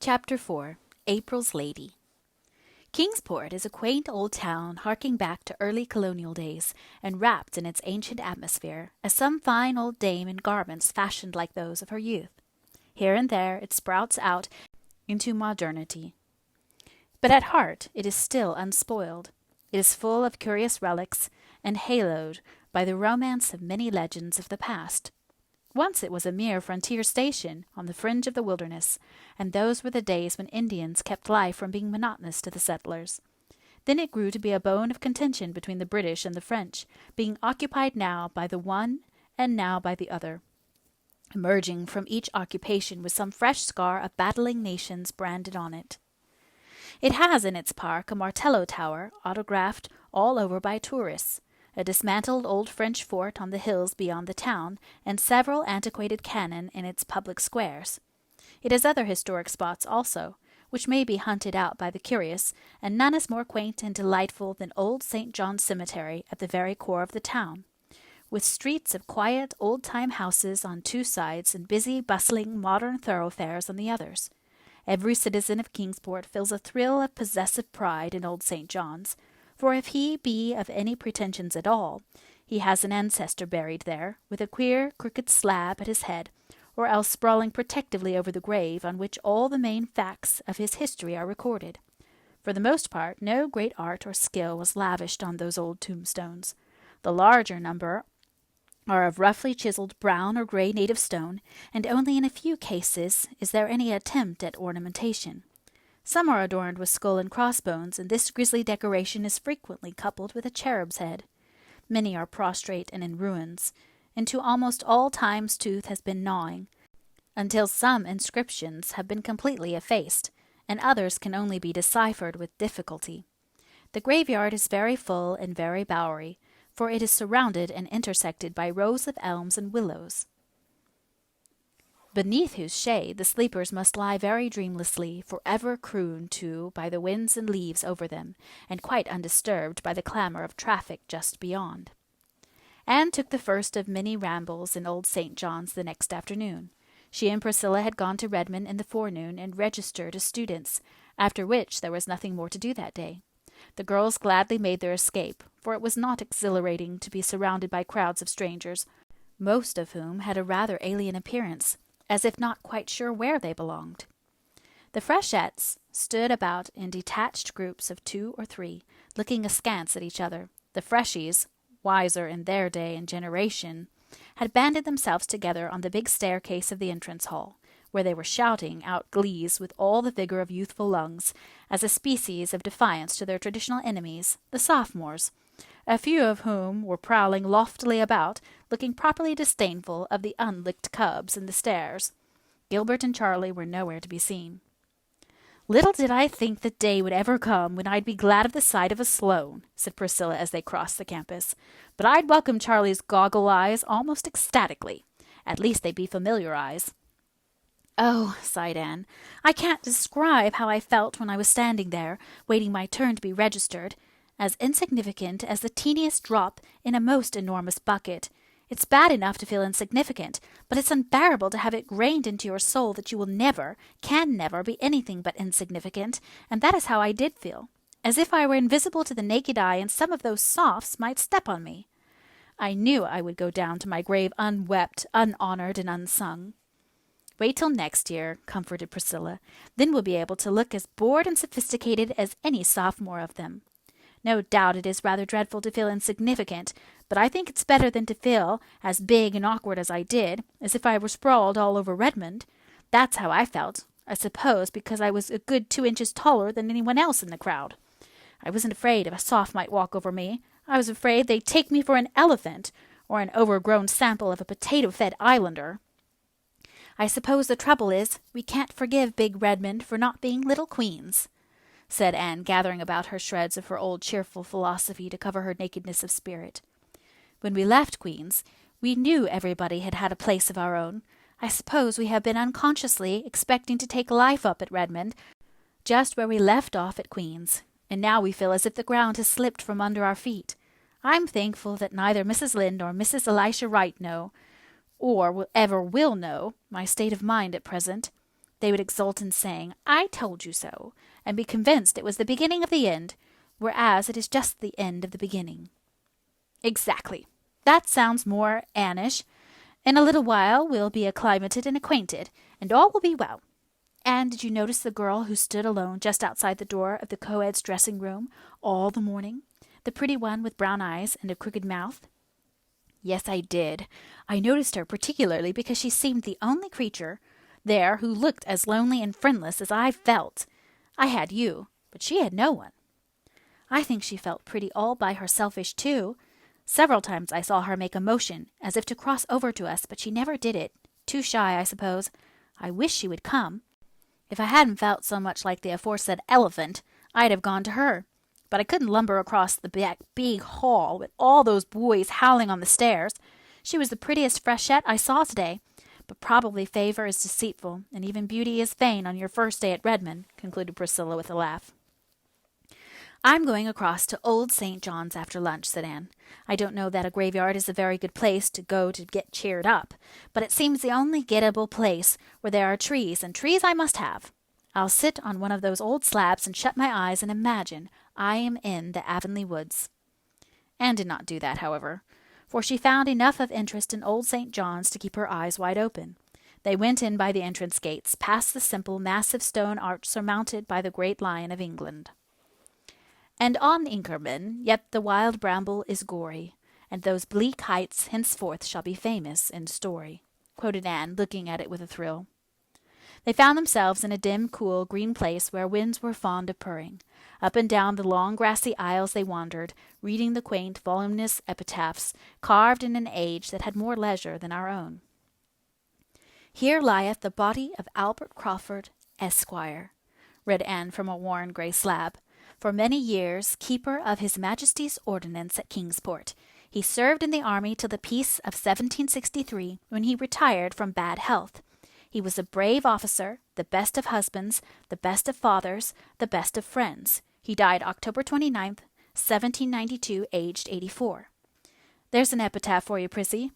Chapter 4 April's Lady Kingsport is a quaint old town harking back to early colonial days, and wrapped in its ancient atmosphere, as some fine old dame in garments fashioned like those of her youth. Here and there it sprouts out into modernity. But at heart it is still unspoiled. It is full of curious relics, and haloed by the romance of many legends of the past. Once it was a mere frontier station on the fringe of the wilderness, and those were the days when Indians kept life from being monotonous to the settlers. Then it grew to be a bone of contention between the British and the French, being occupied now by the one and now by the other, emerging from each occupation with some fresh scar of battling nations branded on it. It has in its park a Martello Tower, autographed all over by tourists, a dismantled old French fort on the hills beyond the town, and several antiquated cannon in its public squares. It has other historic spots also, which may be hunted out by the curious, and none is more quaint and delightful than old St. John's Cemetery at the very core of the town, with streets of quiet old-time houses on two sides and busy, bustling, modern thoroughfares on the others. Every citizen of Kingsport feels a thrill of possessive pride in old St. John's, for if he be of any pretensions at all, he has an ancestor buried there, with a queer, crooked slab at his head, or else sprawling protectively over the grave on which all the main facts of his history are recorded. For the most part, no great art or skill was lavished on those old tombstones. The larger number are of roughly chiseled brown or gray native stone, and only in a few cases is there any attempt at ornamentation. Some are adorned with skull and crossbones, and this grisly decoration is frequently coupled with a cherub's head. Many are prostrate and in ruins. Into almost all time's tooth has been gnawing, until some inscriptions have been completely effaced, and others can only be deciphered with difficulty. The graveyard is very full and very bowery, for it is surrounded and intersected by rows of elms and willows, beneath whose shade the sleepers must lie very dreamlessly, forever crooned to by the winds and leaves over them, and quite undisturbed by the clamor of traffic just beyond. Anne took the first of many rambles in old St. John's the next afternoon. She and Priscilla had gone to Redmond in the forenoon and registered as students, after which there was nothing more to do that day. The girls gladly made their escape, for it was not exhilarating to be surrounded by crowds of strangers, most of whom had a rather alien appearance, as if not quite sure where they belonged. The freshettes stood about in detached groups of 2 or 3, looking askance at each other. The freshies, wiser in their day and generation, had banded themselves together on the big staircase of the entrance hall, where they were shouting out glees with all the vigor of youthful lungs, as a species of defiance to their traditional enemies, the sophomores, a few of whom were prowling loftily about, looking properly disdainful of the unlicked cubs in the stairs. Gilbert and Charlie were nowhere to be seen. "Little did I think the day would ever come when I'd be glad of the sight of a Sloane," said Priscilla as they crossed the campus. "But I'd welcome Charlie's goggle eyes almost ecstatically. At least they'd be familiar eyes." "Oh," sighed Anne, "I can't describe how I felt when I was standing there, waiting my turn to be registered. As insignificant as the teeniest drop in a most enormous bucket. It's bad enough to feel insignificant, but it's unbearable to have it grained into your soul that you will never, can never be anything but insignificant, and that is how I did feel, as if I were invisible to the naked eye and some of those sophs might step on me. I knew I would go down to my grave unwept, unhonored, and unsung." "Wait till next year," comforted Priscilla. "Then we'll be able to look as bored and sophisticated as any sophomore of them. No doubt it is rather dreadful to feel insignificant, but I think it's better than to feel as big and awkward as I did, as if I were sprawled all over Redmond. That's how I felt, I suppose because I was a good 2 inches taller than anyone else in the crowd. I wasn't afraid a soph might walk over me. I was afraid they'd take me for an elephant, or an overgrown sample of a potato-fed islander. I suppose the trouble is, we can't forgive big Redmond for not being little queens," said Anne, gathering about her shreds of her old cheerful philosophy to cover her nakedness of spirit. "When we left Queen's, we knew everybody had had a place of our own. I suppose we have been unconsciously expecting to take life up at Redmond, just where we left off at Queen's, and now we feel as if the ground has slipped from under our feet. I'm thankful that neither Mrs. Lynde nor Mrs. Elisha Wright know, or ever will know, my state of mind at present. They would exult in saying, "I told you so," and be convinced it was the beginning of the end, whereas it is just the end of the beginning. Exactly. That sounds more Annish. In a little while we'll be acclimated and acquainted, and all will be well. And did you notice the girl who stood alone just outside the door of the co-ed's dressing room all the morning? The pretty one with brown eyes and a crooked mouth? Yes, I did. I noticed her particularly because she seemed the only creature there who looked as lonely and friendless as I felt. I had you, but she had no one. I think she felt pretty all by herselfish, too. Several times I saw her make a motion, as if to cross over to us, but she never did it. Too shy, I suppose. I wish she would come. If I hadn't felt so much like the aforesaid elephant, I'd have gone to her. But I couldn't lumber across the big hall with all those boys howling on the stairs. She was the prettiest freshette I saw today. But probably favor is deceitful, and even beauty is vain on your first day at Redmond, concluded Priscilla with a laugh. I'm going across to Old St. John's after lunch, said Anne. I don't know that a graveyard is a very good place to go to get cheered up, but it seems the only gettable place where there are trees, and trees I must have. I'll sit on one of those old slabs and shut my eyes and imagine I am in the Avonlea woods. Anne did not do that, however, for she found enough of interest in Old St. John's to keep her eyes wide open. They went in by the entrance gates, past the simple, massive stone arch surmounted by the great Lion of England. And on Inkerman, yet the wild bramble is gory, and those bleak heights henceforth shall be famous in story, quoted Anne, looking at it with a thrill. They found themselves in a dim, cool, green place where winds were fond of purring. Up and down the long grassy aisles they wandered, reading the quaint, voluminous epitaphs, carved in an age that had more leisure than our own. Here lieth the body of Albert Crawford, Esquire, read Anne from a worn grey slab. For many years keeper of His Majesty's Ordnance at Kingsport. He served in the army till the peace of 1763, when he retired from bad health. He was a brave officer, the best of husbands, the best of fathers, the best of friends. He died October 29th, 1792, aged 84. There's an epitaph for you, Prissy.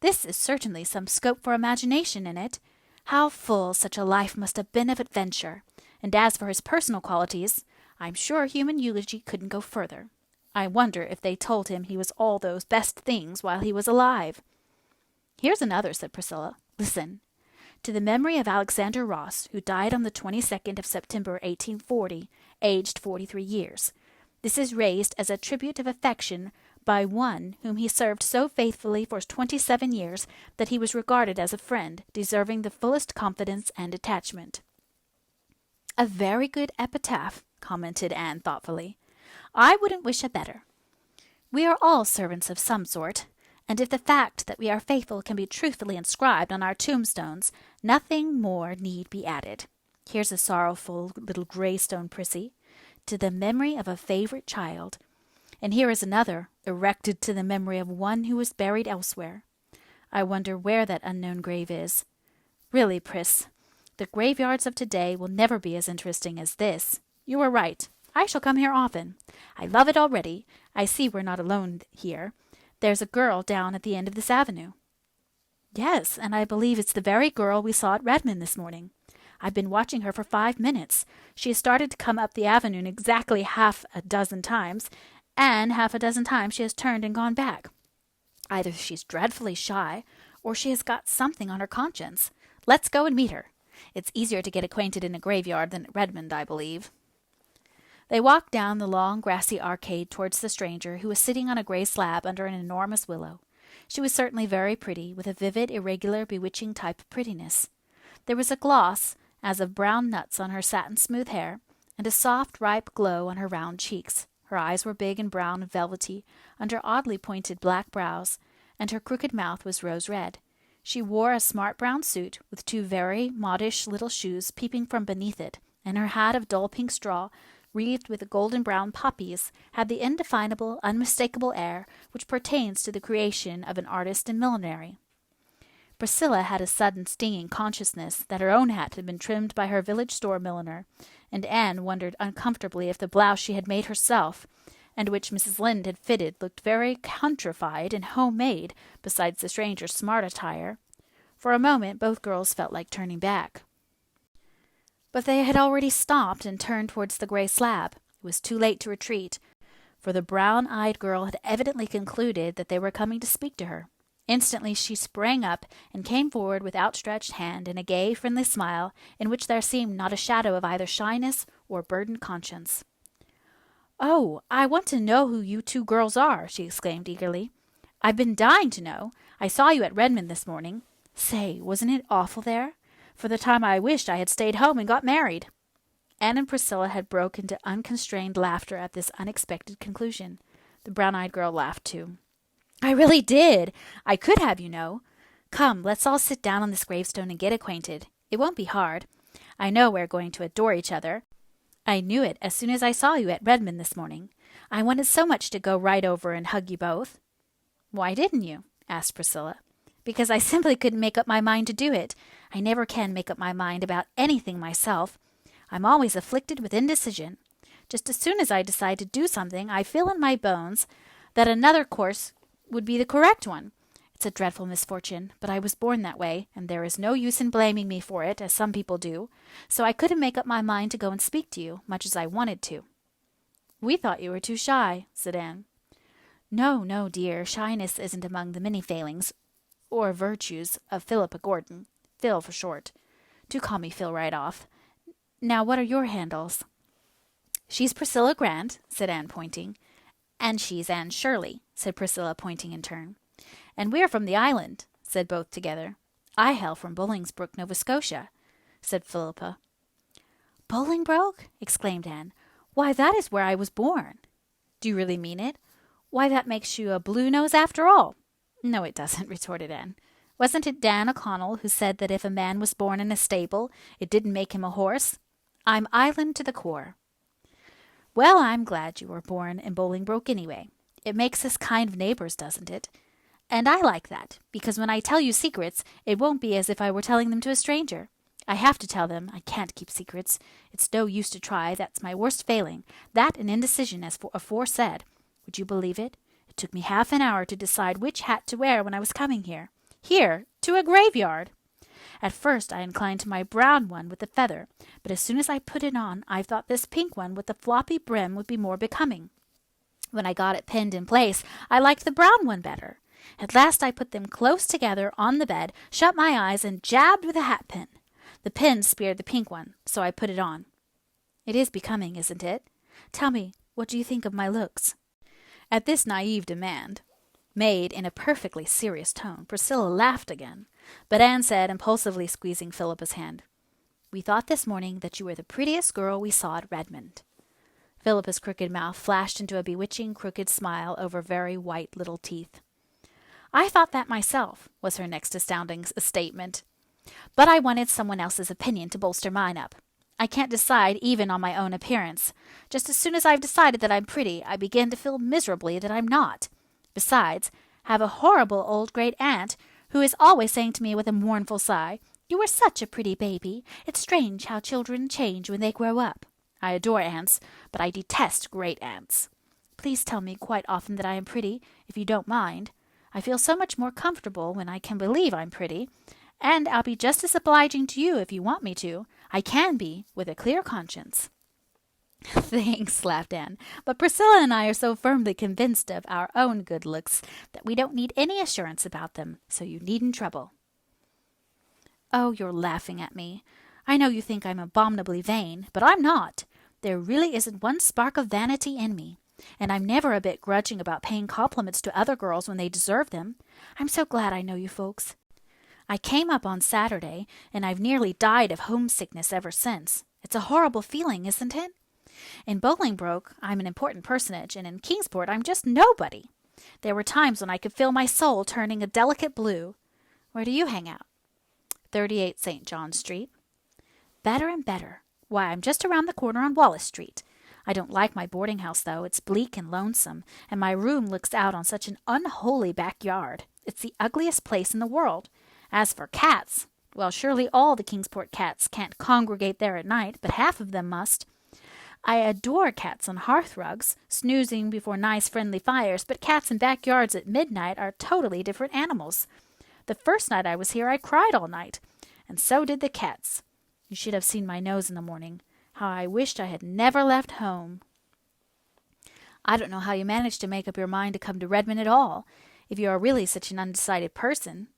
This is certainly some scope for imagination in it. How full such a life must have been of adventure! And as for his personal qualities, I'm sure human eulogy couldn't go further. I wonder if they told him he was all those best things while he was alive. Here's another, said Priscilla. Listen. To the memory of Alexander Ross, who died on the 22nd of September, 1840, aged 43 years. This is raised as a tribute of affection by one whom he served so faithfully for 27 years that he was regarded as a friend, deserving the fullest confidence and attachment. A very good epitaph, commented Anne thoughtfully. I wouldn't wish a better. We are all servants of some sort, and if the fact that we are faithful can be truthfully inscribed on our tombstones, nothing more need be added. Here's a sorrowful little gravestone, Prissy, to the memory of a favorite child, and here is another, erected to the memory of one who was buried elsewhere. I wonder where that unknown grave is. Really, Priss, the graveyards of today will never be as interesting as this. You are right. I shall come here often. I love it already. I see we're not alone here. There's a girl down at the end of this avenue. Yes, and I believe it's the very girl we saw at Redmond this morning. I've been watching her for 5 minutes. She has started to come up the avenue exactly half a dozen times, and half a dozen times she has turned and gone back. Either she's dreadfully shy, or she has got something on her conscience. Let's go and meet her. It's easier to get acquainted in a graveyard than at Redmond, I believe. They walked down the long grassy arcade towards the stranger, who was sitting on a grey slab under an enormous willow. She was certainly very pretty, with a vivid, irregular, bewitching type of prettiness. There was a gloss, as of brown nuts, on her satin-smooth hair, and a soft, ripe glow on her round cheeks. Her eyes were big and brown and velvety, under oddly pointed black brows, and her crooked mouth was rose-red. She wore a smart brown suit, with 2 very modish little shoes peeping from beneath it, and her hat of dull pink straw, wreathed with golden-brown poppies, had the indefinable, unmistakable air which pertains to the creation of an artist in millinery. Priscilla had a sudden stinging consciousness that her own hat had been trimmed by her village store milliner, and Anne wondered uncomfortably if the blouse she had made herself, and which Mrs. Lynde had fitted, looked very countrified and home-made besides the stranger's smart attire. For a moment both girls felt like turning back. But they had already stopped and turned towards the gray slab. It was too late to retreat, for the brown-eyed girl had evidently concluded that they were coming to speak to her. Instantly she sprang up and came forward with outstretched hand and a gay, friendly smile in which there seemed not a shadow of either shyness or burdened conscience. "Oh, I want to know who you two girls are," she exclaimed eagerly. "I've been dying to know. I saw you at Redmond this morning. Say, wasn't it awful there? For the time I wished I had stayed home and got married." Anne and Priscilla had broke into unconstrained laughter at this unexpected conclusion. The brown-eyed girl laughed too. "I really did. I could have, you know. Come, let's all sit down on this gravestone and get acquainted. It won't be hard. I know we're going to adore each other. I knew it as soon as I saw you at Redmond this morning. I wanted so much to go right over and hug you both." "Why didn't you?" asked Priscilla. "Because I simply couldn't make up my mind to do it. I never can make up my mind about anything myself. I'm always afflicted with indecision. Just as soon as I decide to do something, I feel in my bones that another course would be the correct one. It's a dreadful misfortune, but I was born that way, and there is no use in blaming me for it, as some people do. So I couldn't make up my mind to go and speak to you, much as I wanted to." "We thought you were too shy," said Anne. "No, no, dear. Shyness isn't among the many failings or virtues of Philippa Gordon. Phil for short. Do call me Phil right off. Now, what are your handles?" "She's Priscilla Grant," said Anne, pointing. "And she's Anne Shirley," said Priscilla, pointing in turn. "And we're from the island," said both together. "I hail from Bollingsbrook, Nova Scotia," said Philippa. "Bolingbroke?" exclaimed Anne. "Why, that is where I was born." "Do you really mean it? Why, that makes you a blue nose after all." "No, it doesn't," retorted Anne. "Wasn't it Dan O'Connell who said that if a man was born in a stable, it didn't make him a horse? I'm island to the core." "Well, I'm glad you were born in Bolingbroke anyway. It makes us kind of neighbors, doesn't it? And I like that, because when I tell you secrets, it won't be as if I were telling them to a stranger. I have to tell them. I can't keep secrets. It's no use to try. That's my worst failing. That and indecision, as aforesaid. Would you believe it? It took me half an hour to decide which hat to wear when I was coming here. Here, to a graveyard. At first I inclined to my brown one with the feather, but as soon as I put it on, I thought this pink one with the floppy brim would be more becoming. When I got it pinned in place, I liked the brown one better. At last I put them close together on the bed, shut my eyes, and jabbed with a hat pin. The pin speared the pink one, so I put it on. It is becoming, isn't it? Tell me, what do you think of my looks?" At this naive demand, made in a perfectly serious tone, Priscilla laughed again, but Anne said, impulsively squeezing Philippa's hand, "We thought this morning that you were the prettiest girl we saw at Redmond." Philippa's crooked mouth flashed into a bewitching crooked smile over very white little teeth. "I thought that myself," was her next astounding statement. "But I wanted someone else's opinion to bolster mine up. I can't decide even on my own appearance. Just as soon as I've decided that I'm pretty, I begin to feel miserably that I'm not. Besides, have a horrible old great-aunt who is always saying to me with a mournful sigh, 'You were such a pretty baby. It's strange how children change when they grow up.' I adore aunts, but I detest great-aunts. Please tell me quite often that I am pretty, if you don't mind. I feel so much more comfortable when I can believe I'm pretty, and I'll be just as obliging to you if you want me to. I can be, with a clear conscience." "Thanks," laughed Anne, "but Priscilla and I are so firmly convinced of our own good looks that we don't need any assurance about them, so you needn't trouble." "Oh, you're laughing at me. I know you think I'm abominably vain, but I'm not. There really isn't one spark of vanity in me, and I'm never a bit grudging about paying compliments to other girls when they deserve them. I'm so glad I know you folks. I came up on Saturday, and I've nearly died of homesickness ever since. It's a horrible feeling, isn't it? In Bolingbroke, I'm an important personage, and in Kingsport, I'm just nobody. There were times when I could feel my soul turning a delicate blue. Where do you hang out?" 38 St. John Street. "Better and better. Why, I'm just around the corner on Wallace Street. I don't like my boarding house, though. It's bleak and lonesome, and my room looks out on such an unholy backyard. It's the ugliest place in the world. As for cats, well, surely all the Kingsport cats can't congregate there at night, but half of them must. I adore cats on hearthrugs, snoozing before nice friendly fires, but cats in backyards at midnight are totally different animals. The first night I was here I cried all night, and so did the cats. You should have seen my nose in the morning. How I wished I had never left home." "I don't know how you managed to make up your mind to come to Redmond at all, if you are really such an undecided person,"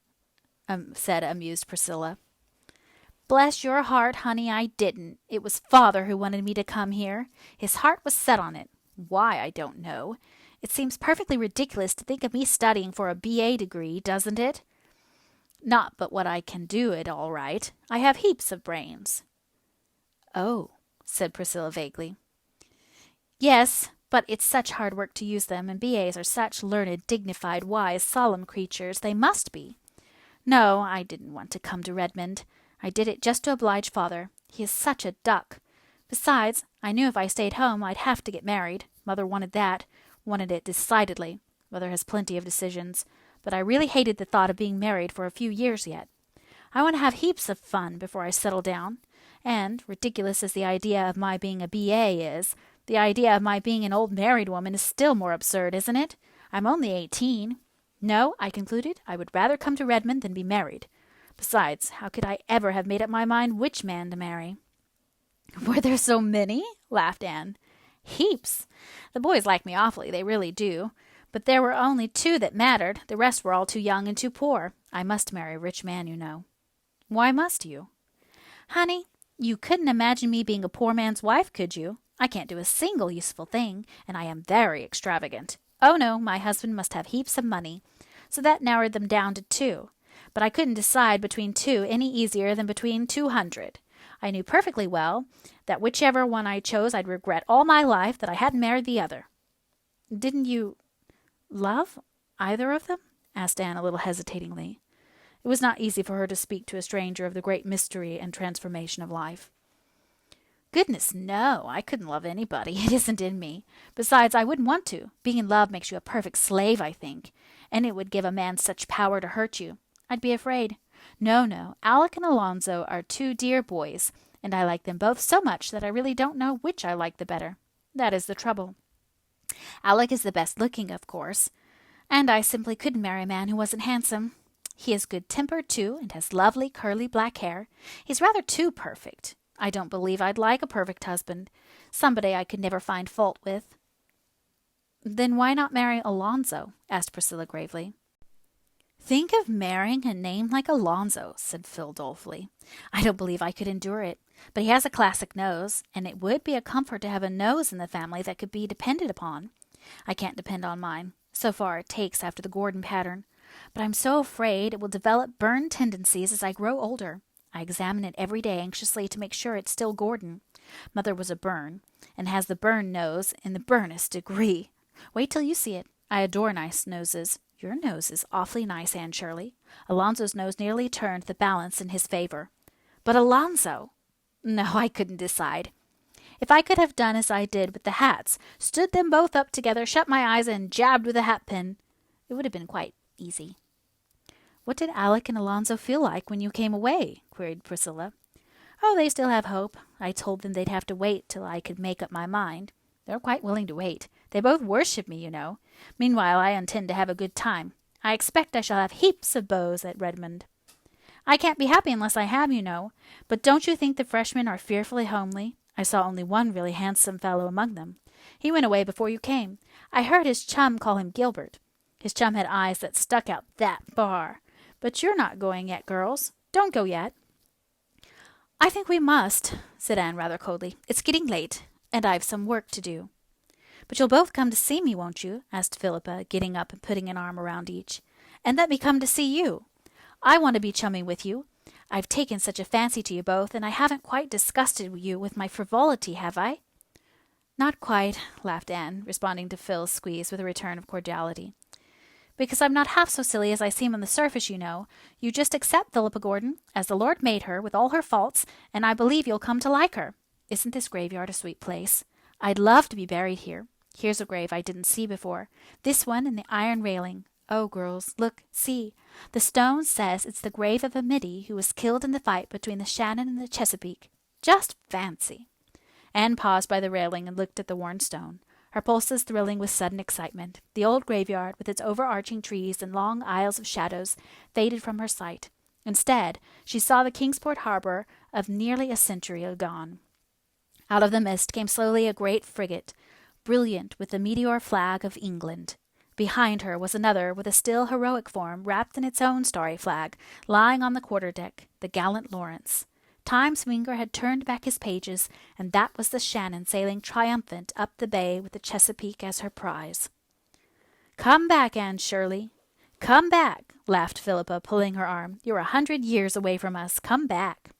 said amused Priscilla. "Bless your heart, honey, I didn't. It was Father who wanted me to come here. His heart was set on it. Why, I don't know. It seems perfectly ridiculous to think of me studying for a B.A. degree, doesn't it? Not but what I can do it all right. I have heaps of brains." "Oh," said Priscilla vaguely. "Yes, but it's such hard work to use them, and B.A.s are such learned, dignified, wise, solemn creatures. They must be. No, I didn't want to come to Redmond. I did it just to oblige Father. He is such a duck. Besides, I knew if I stayed home I'd have to get married. Mother wanted that, wanted it decidedly. Mother has plenty of decisions. But I really hated the thought of being married for a few years yet. I want to have heaps of fun before I settle down. And, ridiculous as the idea of my being a B.A. is, the idea of my being an old married woman is still more absurd, isn't it? I'm only 18. No, I concluded, I would rather come to Redmond than be married. Besides, how could I ever have made up my mind which man to marry?" "Were there so many?" laughed Anne. "Heaps. The boys like me awfully, they really do. But there were only 2 that mattered. The rest were all too young and too poor. I must marry a rich man, you know." "Why must you?" "Honey, you couldn't imagine me being a poor man's wife, could you? I can't do a single useful thing, and I am very extravagant. Oh, no, my husband must have heaps of money. So that narrowed them down to 2. But I couldn't decide between 2 any easier than between 200. I knew perfectly well that whichever one I chose I'd regret all my life that I hadn't married the other." "Didn't you love either of them?" asked Anne a little hesitatingly. It was not easy for her to speak to a stranger of the great mystery and transformation of life. "Goodness, no, I couldn't love anybody. It isn't in me. Besides, I wouldn't want to. Being in love makes you a perfect slave, I think. And it would give a man such power to hurt you. I'd be afraid. No, Alec and Alonzo are 2 dear boys, and I like them both so much that I really don't know which I like the better. That is the trouble. Alec is the best looking, of course, and I simply couldn't marry a man who wasn't handsome. He is good-tempered, too, and has lovely curly black hair. He's rather too perfect. I don't believe I'd like a perfect husband, somebody I could never find fault with." "Then why not marry Alonzo?" asked Priscilla gravely. "Think of marrying a name like Alonzo," said Phil dolefully. "I don't believe I could endure it. But he has a classic nose, and it would be a comfort to have a nose in the family that could be depended upon. I can't depend on mine. So far it takes after the Gordon pattern. But I'm so afraid it will develop Byrne tendencies as I grow older. I examine it every day anxiously to make sure it's still Gordon. Mother was a Byrne, and has the Byrne nose in the Byrnest degree. Wait till you see it. I adore nice noses. Your nose is awfully nice, Anne Shirley. Alonzo's nose nearly turned the balance in his favor. But Alonzo! No, I couldn't decide. If I could have done as I did with the hats, stood them both up together, shut my eyes, and jabbed with a hat pin, it would have been quite easy." "What did Alec and Alonzo feel like when you came away?" queried Priscilla. "Oh, they still have hope. I told them they'd have to wait till I could make up my mind. They're quite willing to wait. They both worship me, you know. Meanwhile, I intend to have a good time. I expect I shall have heaps of beaux at Redmond. I can't be happy unless I have, you know. But don't you think the freshmen are fearfully homely? I saw only one really handsome fellow among them. He went away before you came. I heard his chum call him Gilbert. His chum had eyes that stuck out that far. But you're not going yet, girls. Don't go yet." "I think we must," said Anne rather coldly. "It's getting late, and I've some work to do." "But you'll both come to see me, won't you?" asked Philippa, getting up and putting an arm around each. "And let me come to see you. I want to be chummy with you. I've taken such a fancy to you both, and I haven't quite disgusted you with my frivolity, have I?" "Not quite," laughed Anne, responding to Phil's squeeze with a return of cordiality. "Because I'm not half so silly as I seem on the surface, you know. You just accept Philippa Gordon, as the Lord made her, with all her faults, and I believe you'll come to like her. Isn't this graveyard a sweet place? I'd love to be buried here. Here's a grave I didn't see before. This one in the iron railing. Oh, girls, look, see. The stone says it's the grave of a middy who was killed in the fight between the Shannon and the Chesapeake. Just fancy." Anne paused by the railing and looked at the worn stone, her pulses thrilling with sudden excitement. The old graveyard, with its overarching trees and long aisles of shadows, faded from her sight. Instead, she saw the Kingsport harbor of nearly a century agone. Out of the mist came slowly a great frigate, brilliant with the meteor flag of England. Behind her was another with a still heroic form wrapped in its own starry flag, lying on the quarter-deck, the gallant Lawrence. Time's finger had turned back his pages, and that was the Shannon sailing triumphant up the bay with the Chesapeake as her prize. "Come back, Anne Shirley. Come back," laughed Philippa, pulling her arm. "You're 100 years away from us. Come back."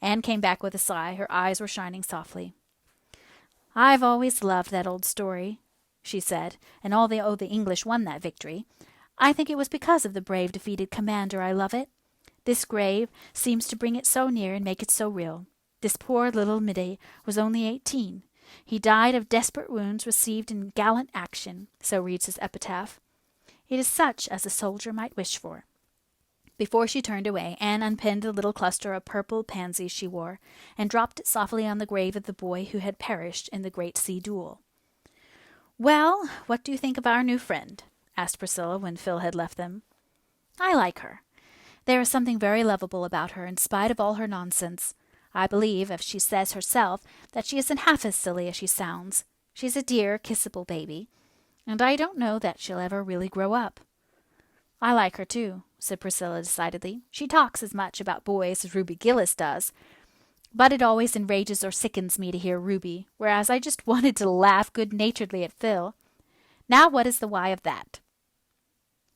Anne came back with a sigh. Her eyes were shining softly. "I've always loved that old story," she said, "and although the English won that victory, I think it was because of the brave defeated commander I love it. This grave seems to bring it so near and make it so real. This poor little middy was only 18. He died of desperate wounds received in gallant action, so reads his epitaph. It is such as a soldier might wish for." Before she turned away, Anne unpinned the little cluster of purple pansies she wore, and dropped it softly on the grave of the boy who had perished in the great sea duel. "Well, what do you think of our new friend?" asked Priscilla when Phil had left them. "I like her. There is something very lovable about her in spite of all her nonsense. I believe, as she says herself, that she isn't half as silly as she sounds. She's a dear, kissable baby, and I don't know that she'll ever really grow up." "I like her, too," said Priscilla decidedly. "She talks as much about boys as Ruby Gillis does, but it always enrages or sickens me to hear Ruby, whereas I just wanted to laugh good-naturedly at Phil. Now what is the why of that?"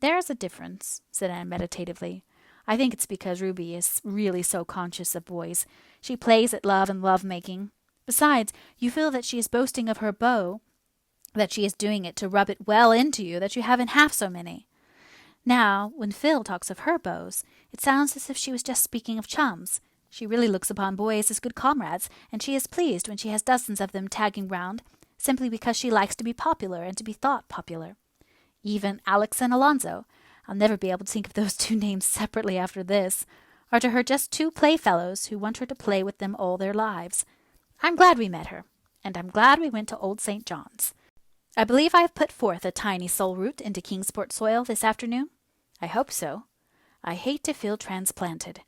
"There's a difference," said Anne meditatively. "I think it's because Ruby is really so conscious of boys. She plays at love and love-making. Besides, you feel that she is boasting of her beau, that she is doing it to rub it well into you that you haven't half so many. Now, when Phil talks of her beaux, it sounds as if she was just speaking of chums. She really looks upon boys as good comrades, and she is pleased when she has dozens of them tagging round, simply because she likes to be popular and to be thought popular. Even Alex and Alonzo, I'll never be able to think of those two names separately after this, are to her just two playfellows who want her to play with them all their lives. I'm glad we met her, and I'm glad we went to Old St. John's. I believe I have put forth a tiny soul root into Kingsport soil this afternoon. I hope so. I hate to feel transplanted.